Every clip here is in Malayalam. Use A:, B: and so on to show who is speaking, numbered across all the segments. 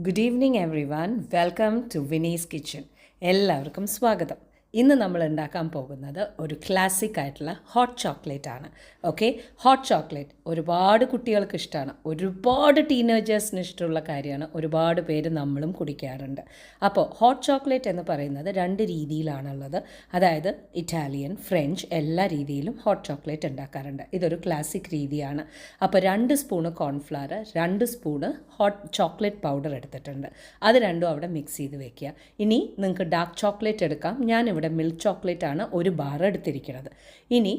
A: Good evening everyone. Welcome to Vinny's Kitchen. എല്ലാവർക്കും സ്വാഗതം. ഇന്ന് നമ്മൾ ഉണ്ടാക്കാൻ പോകുന്നത് ഒരു ക്ലാസിക് ആയിട്ടുള്ള ഹോട്ട് ചോക്ലേറ്റ് ആണ്. ഓക്കെ, ഹോട്ട് ചോക്ലേറ്റ് ഒരുപാട് കുട്ടികൾക്ക് ഇഷ്ടമാണ്, ഒരുപാട് ടീനേജേഴ്സിന് ഇഷ്ടമുള്ള കാര്യമാണ്, ഒരുപാട് പേര് നമ്മളും കുടിക്കാറുണ്ട്. അപ്പോൾ ഹോട്ട് ചോക്ലേറ്റ് എന്ന് പറയുന്നത് രണ്ട് രീതിയിലാണുള്ളത്. അതായത് ഇറ്റാലിയൻ, ഫ്രഞ്ച് എല്ലാ രീതിയിലും ഹോട്ട് ചോക്ലേറ്റ് ഉണ്ടാക്കാറുണ്ട്. ഇതൊരു ക്ലാസിക് രീതിയാണ്. അപ്പോൾ 2 spoon cornflour, 2 spoon hot chocolate powder എടുത്തിട്ടുണ്ട്. അത് രണ്ടും അവിടെ മിക്സ് ചെയ്ത് വെക്കുക. ഇനി നിങ്ങൾക്ക് ഡാർക്ക് ചോക്ലേറ്റ് എടുക്കാം. ഞാനിവിടെ മിൽക്ക് ചോക്ലേറ്റ് ആണ് 1 ബാർ എടുത്തിരിക്കുന്നത്. ഇനി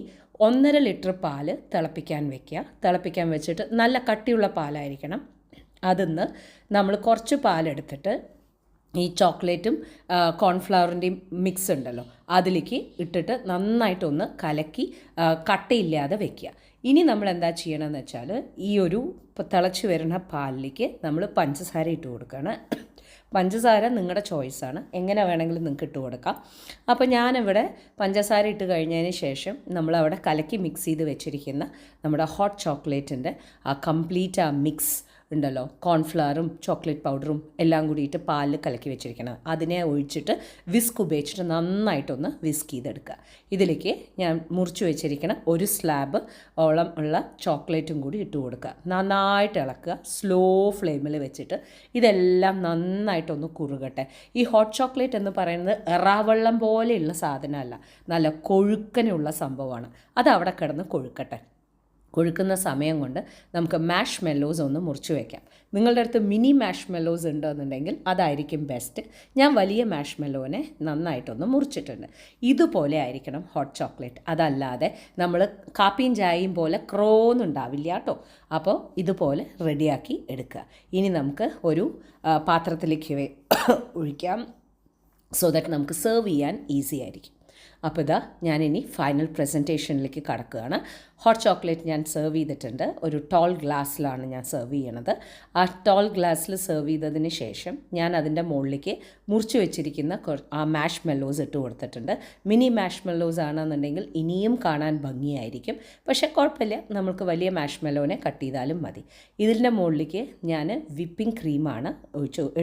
A: 1.5 ലിറ്റർ പാല് തിളപ്പിക്കാൻ വെക്കുക. തിളപ്പിക്കാൻ വെച്ചിട്ട് നല്ല കട്ടിയുള്ള പാലായിരിക്കണം. അതിന്ന് നമ്മൾ കുറച്ച് പാലെടുത്തിട്ട് ഈ ചോക്ലേറ്റും കോൺഫ്ലവറിൻ്റെയും മിക്സ് ഉണ്ടല്ലോ അതിലേക്ക് ഇട്ടിട്ട് നന്നായിട്ടൊന്ന് കലക്കി കട്ടയില്ലാതെ വെക്കുക. ഇനി നമ്മൾ എന്താ ചെയ്യണമെന്ന് വെച്ചാൽ ഈ ഒരു തിളച്ച് വരുന്ന പാലിലേക്ക് നമ്മൾ പഞ്ചസാര ഇട്ട് കൊടുക്കുകയാണ്. പഞ്ചസാര നിങ്ങളുടെ ചോയ്സാണ്, എങ്ങനെ വേണമെങ്കിലും നിങ്ങൾക്ക് ഇട്ട് കൊടുക്കാം. അപ്പോൾ ഞാനിവിടെ പഞ്ചസാര ഇട്ട് കഴിഞ്ഞതിന് ശേഷം നമ്മളവിടെ കലക്കി മിക്സ് ചെയ്ത് വെച്ചിരിക്കുന്ന നമ്മുടെ ഹോട്ട് ചോക്ലേറ്റിൻ്റെ ആ കംപ്ലീറ്റ് ആ മിക്സ് ഉണ്ടല്ലോ, കോൺഫ്ലവറും ചോക്ലേറ്റ് പൗഡറും എല്ലാം കൂടിയിട്ട് പാലിൽ കലക്കി വെച്ചിരിക്കണം, അതിനെ ഒഴിച്ചിട്ട് വിസ്ക് ഉപയോഗിച്ചിട്ട് നന്നായിട്ടൊന്ന് വിസ്ക് ചെയ്തെടുക്കുക. ഇതിലേക്ക് ഞാൻ മുറിച്ച് വെച്ചിരിക്കണം ഒരു സ്ലാബ് ഓളം ഉള്ള ചോക്ലേറ്റും കൂടി ഇട്ട് കൊടുക്കുക. നന്നായിട്ട് ഇളക്കുക, സ്ലോ ഫ്ലെയിമിൽ വെച്ചിട്ട് ഇതെല്ലാം നന്നായിട്ടൊന്ന് കുറുകട്ടെ. ഈ ഹോട്ട് ചോക്ലേറ്റ് എന്ന് പറയുന്നത് എറാവെള്ളം പോലെയുള്ള സാധനമല്ല, നല്ല കൊഴുക്കനുള്ള സംഭവമാണ്. അത് അവിടെ കിടന്ന് കൊഴുക്കട്ടെ. കൊഴുക്കുന്ന സമയം കൊണ്ട് നമുക്ക് മാഷ് മെല്ലോസ് ഒന്ന് മുറിച്ച് വയ്ക്കാം. നിങ്ങളുടെ അടുത്ത് മിനി മാഷ് മെല്ലോസ് ഉണ്ടെന്നുണ്ടെങ്കിൽ അതായിരിക്കും ബെസ്റ്റ്. ഞാൻ വലിയ മാഷ് മെല്ലോനെ നന്നായിട്ടൊന്ന് മുറിച്ചിട്ടുണ്ട്. ഇതുപോലെ ആയിരിക്കണം ഹോട്ട് ചോക്ലേറ്റ്. അതല്ലാതെ നമ്മൾ കാപ്പിയും ചായയും പോലെ ക്രോന്നുണ്ടാവില്ല കേട്ടോ. അപ്പോൾ ഇതുപോലെ റെഡിയാക്കി എടുക്കുക. ഇനി നമുക്ക് ഒരു പാത്രത്തിലേക്ക് ഒഴിക്കാം, സോ ദാറ്റ് നമുക്ക് സെർവ് ചെയ്യാൻ ഈസി ആയിരിക്കും. അപ്പോൾ ഇതാ ഞാനിനി ഫൈനൽ പ്രസൻറ്റേഷനിലേക്ക് കടക്കുകയാണ്. ഹോട്ട് ചോക്ലേറ്റ് ഞാൻ സെർവ് ചെയ്തിട്ടുണ്ട്. ഒരു ടോൾ ഗ്ലാസ്സിലാണ് ഞാൻ സെർവ് ചെയ്യണത്. ആ ടോൾ ഗ്ലാസ്സിൽ സെർവ് ചെയ്തതിന് ശേഷം ഞാൻ അതിൻ്റെ മുകളിലേക്ക് മുറിച്ച് വെച്ചിരിക്കുന്ന ആ മാഷ് മെല്ലോസ് ഇട്ട് കൊടുത്തിട്ടുണ്ട്. മിനി മാഷ് മെല്ലോസ് ആണെന്നുണ്ടെങ്കിൽ ഇനിയും കാണാൻ ഭംഗിയായിരിക്കും. പക്ഷേ കുഴപ്പമില്ല, നമുക്ക് വലിയ മാഷ് മെല്ലോനെ കട്ട് ചെയ്താലും മതി. ഇതിൻ്റെ മുകളിലേക്ക് ഞാൻ വിപ്പിംഗ് ക്രീമാണ്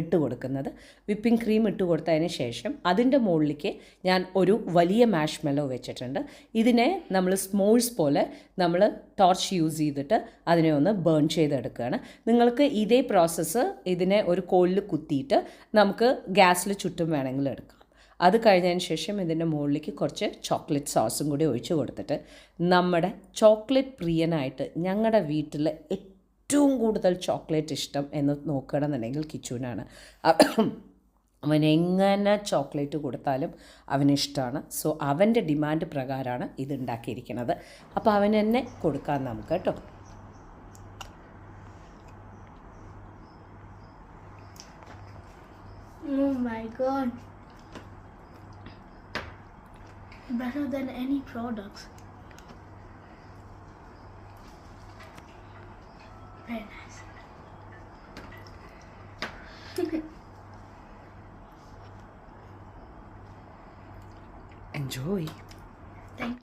A: ഇട്ട് കൊടുക്കുന്നത്. വിപ്പിംഗ് ക്രീം ഇട്ട് കൊടുത്തതിന് ശേഷം അതിൻ്റെ മുകളിലേക്ക് ഞാൻ ഒരു വലിയ മാഷ് മെല്ലോ വെച്ചിട്ടുണ്ട്. ഇതിനെ നമ്മൾ സ്മോൾസ് പോലെ നമ്മൾ ടോർച്ച് യൂസ് ചെയ്തിട്ട് അതിനെ ഒന്ന് ബേൺ ചെയ്തെടുക്കുകയാണ്. നിങ്ങൾക്ക് ഇതേ പ്രോസസ്സ് ഇതിനെ ഒരു കോലിൽ കുത്തിയിട്ട് നമുക്ക് ഗ്യാസിൽ ചുറ്റും വേണമെങ്കിൽ എടുക്കാം. അത് കഴിഞ്ഞതിന് ശേഷം ഇതിൻ്റെ മുകളിലേക്ക് കുറച്ച് ചോക്ലേറ്റ് സോസും കൂടി ഒഴിച്ച് കൊടുത്തിട്ട് നമ്മുടെ ചോക്ലേറ്റ് പ്രിയനായിട്ട് ഞങ്ങളുടെ വീട്ടിൽ ഏറ്റവും കൂടുതൽ ചോക്ലേറ്റ് ഇഷ്ടം എന്ന് നോക്കുകയാണെന്നുണ്ടെങ്കിൽ കിച്ചുവിനാണ്. അവനെങ്ങനെ ചോക്ലേറ്റ് കൊടുത്താലും അവനിഷ്ടമാണ്. സോ അവൻ്റെ ഡിമാൻഡ് പ്രകാരമാണ് ഇത് ഉണ്ടാക്കിയിരിക്കുന്നത്. അപ്പോൾ അവന് തന്നെ കൊടുക്കാൻ നമുക്ക് കേട്ടോ.
B: Oh my god. Better than any products. Very nice.
A: Enjoy.
B: Thank you.